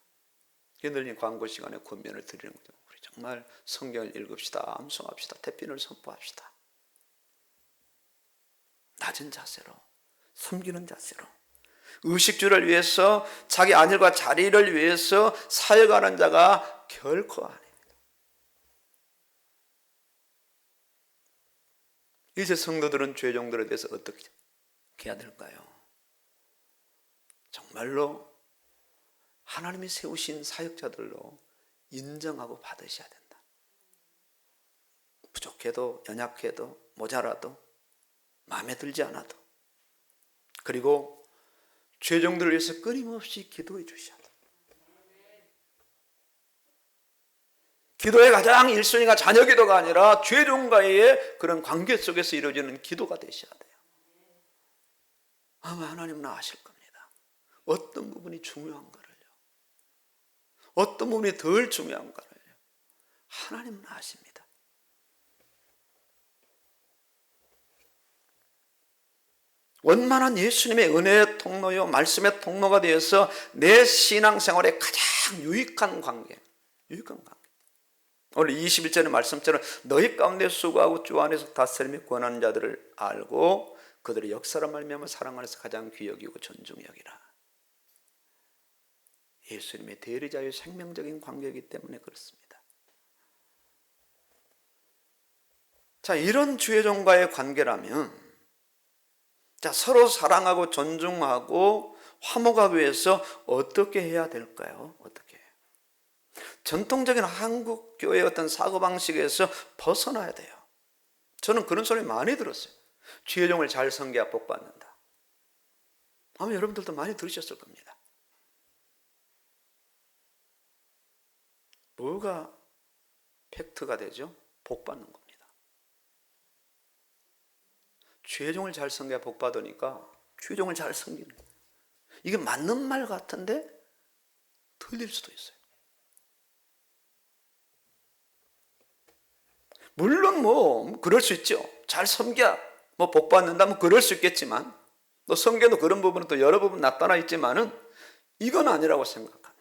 늘 광고 시간에 권면을 드리는 거죠. 우리 정말 성경을 읽읍시다, 암송합시다, 대편을 선포합시다. 낮은 자세로, 섬기는 자세로, 의식주를 위해서 자기 안일과 자리를 위해서 사역하는 자가 결코 아닙니다. 이제 성도들은 주의 종들에 대해서 어떻게 해야 될까요? 정말로 하나님이 세우신 사역자들로 인정하고 받으셔야 된다. 부족해도 연약해도 모자라도 마음에 들지 않아도, 그리고 주의 종들을 위해서 끊임없이 기도해 주셔야 된다. 기도의 가장 1순위가 자녀 기도가 아니라 주의 종과의 그런 관계 속에서 이루어지는 기도가 되셔야 돼요. 아마 하나님은 아실 겁니다. 어떤 부분이 중요한가를요, 어떤 부분이 덜 중요한가를요, 하나님은 아십니다. 원만한 예수님의 은혜의 통로요, 말씀의 통로가 되어서 내 신앙생활에 가장 유익한 관계, 오늘 21절의 말씀처럼 너희 가운데 수고하고 주 안에서 다스림이 권하는 자들을 알고 그들의 역사로 말미암아 사랑 안에서 가장 귀여기고 존중히 여기라. 예수님의 대리자의 생명적인 관계이기 때문에 그렇습니다. 자, 이런 주의 종과의 관계라면, 자, 서로 사랑하고 존중하고 화목하기 위해서 어떻게 해야 될까요? 어떻게? 전통적인 한국 교회의 어떤 사고방식에서 벗어나야 돼요. 저는 그런 소리 많이 들었어요. 주의 종을 잘 섬겨야 복 받는다. 아마 여러분들도 많이 들으셨을 겁니다. 뭐가 팩트가 되죠? 복 받는 겁니다. 주의 종을 잘 섬겨야 복 받으니까 주의 종을 잘 섬기는 거예요. 이게 맞는 말 같은데 틀릴 수도 있어요. 물론 그럴 수 있죠. 잘 섬겨야 복 받는다, 그럴 수 있겠지만, 또 성경도 그런 부분은 또 여러 부분 나타나 있지만은 이건 아니라고 생각합니다.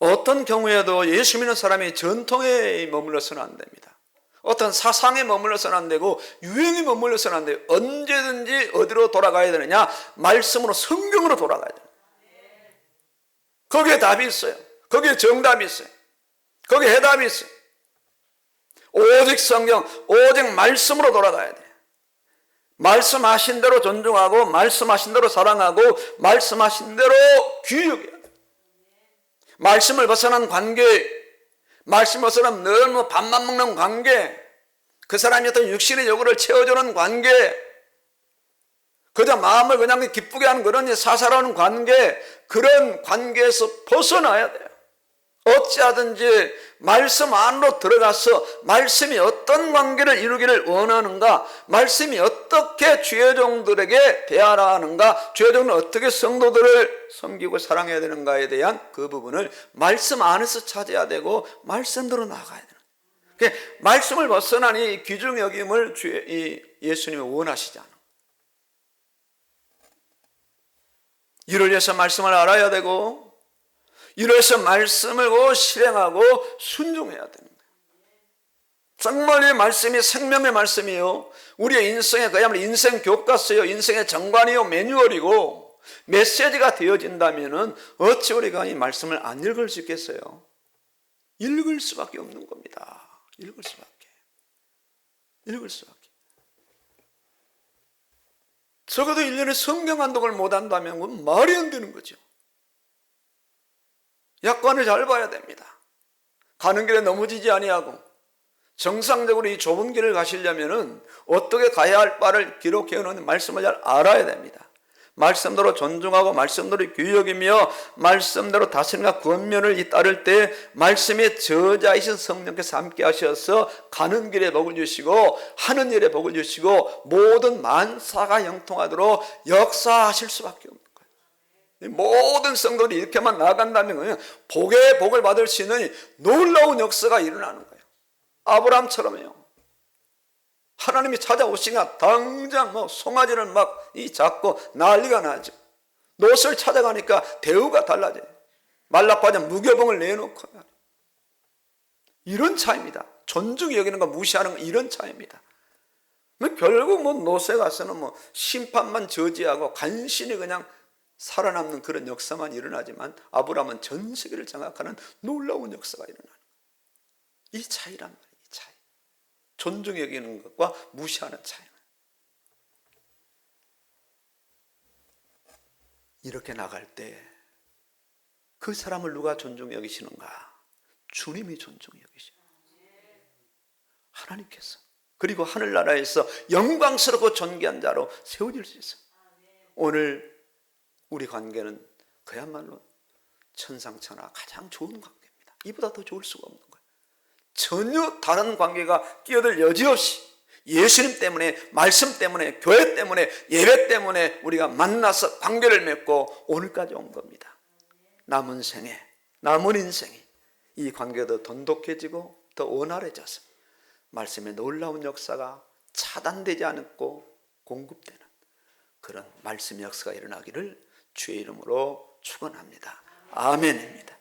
어떤 경우에도 예수 믿는 사람이 전통에 머물러서는 안 됩니다. 어떤 사상에 머물러서는 안 되고 유행에 머물러서는 안 돼요. 언제든지 어디로 돌아가야 되느냐? 말씀으로, 성경으로 돌아가야 돼요. 거기에 답이 있어요. 거기에 정답이 있어요. 거기에 해답이 있어요. 오직 성경, 오직 말씀으로 돌아가야 돼. 말씀하신 대로 존중하고, 말씀하신 대로 사랑하고, 말씀하신 대로 귀히 여겨야 돼. 말씀을 벗어난 관계, 말씀 벗어난 늘 밥만 먹는 관계, 그 사람이 어떤 육신의 요구를 채워주는 관계, 그저 마음을 그냥 기쁘게 하는 그런 사사로운 관계, 그런 관계에서 벗어나야 돼요. 어찌하든지 말씀 안으로 들어가서 말씀이 어떤 관계를 이루기를 원하는가, 말씀이 어떻게 주의 종들에게 대하라 하는가, 주의 종들은 어떻게 성도들을 섬기고 사랑해야 되는가에 대한 그 부분을 말씀 안에서 찾아야 되고 말씀대로 나가야 되는 거예요. 그러니까 말씀을 벗어나니 귀중 여김을 예수님이 원하시지 않아요. 이를 위해서 말씀을 알아야 되고, 이래서 말씀을 실행하고 순종해야 되는 거예요. 정말 이 말씀이 생명의 말씀이요, 우리의 인생에 그야말로 인생 교과서요, 인생의 정관이요, 매뉴얼이고 메시지가 되어진다면 어찌 우리가 이 말씀을 안 읽을 수 있겠어요? 읽을 수밖에 없는 겁니다. 읽을 수밖에. 적어도 1년에 성경 한독을 못한다면 그건 말이 안 되는 거죠. 약관을 잘 봐야 됩니다. 가는 길에 넘어지지 아니하고 정상적으로 이 좁은 길을 가시려면은 어떻게 가야 할 바를 기록해 놓은 말씀을 잘 알아야 됩니다. 말씀대로 존중하고 말씀대로 교육이며 말씀대로 다스림과 권면을 따를 때 말씀의 저자이신 성령께서 함께 하셔서 가는 길에 복을 주시고 하는 일에 복을 주시고 모든 만사가 형통하도록 역사하실 수밖에 없는 거예요. 모든 성도들이 이렇게만 나아간다면 복의 복을 받을 수 있는 놀라운 역사가 일어나는 거예요. 아브라함처럼요. 하나님이 찾아오시니까 당장 송아지를 막 잡고 난리가 나죠. 롯을 찾아가니까 대우가 달라져요. 말라빠져 무교병을 내놓고. 이런 차이입니다. 존중이 여기는 거 무시하는 거 이런 차이입니다. 결국 롯에 가서는 심판만 저지하고 간신히 그냥 살아남는 그런 역사만 일어나지만 아브라함은 전 세계를 장악하는 놀라운 역사가 일어나는 거예요. 이 차이란 말이에요. 이 차이. 존중이 여기는 것과 무시하는 차이. 이렇게 나갈 때 그 사람을 누가 존중히 여기시는가? 주님이 존중히 여기시죠. 하나님께서. 그리고 하늘나라에서 영광스럽고 존귀한 자로 세워질 수 있어요. 오늘 우리 관계는 그야말로 천상천하 가장 좋은 관계입니다. 이보다 더 좋을 수가 없는 거예요. 전혀 다른 관계가 끼어들 여지 없이 예수님 때문에, 말씀 때문에, 교회 때문에, 예배 때문에 우리가 만나서 관계를 맺고 오늘까지 온 겁니다. 남은 생에, 남은 인생에 이 관계가 더 돈독해지고 더 원활해져서 말씀의 놀라운 역사가 차단되지 않고 공급되는 그런 말씀의 역사가 일어나기를 주의 이름으로 축원합니다. 아멘입니다.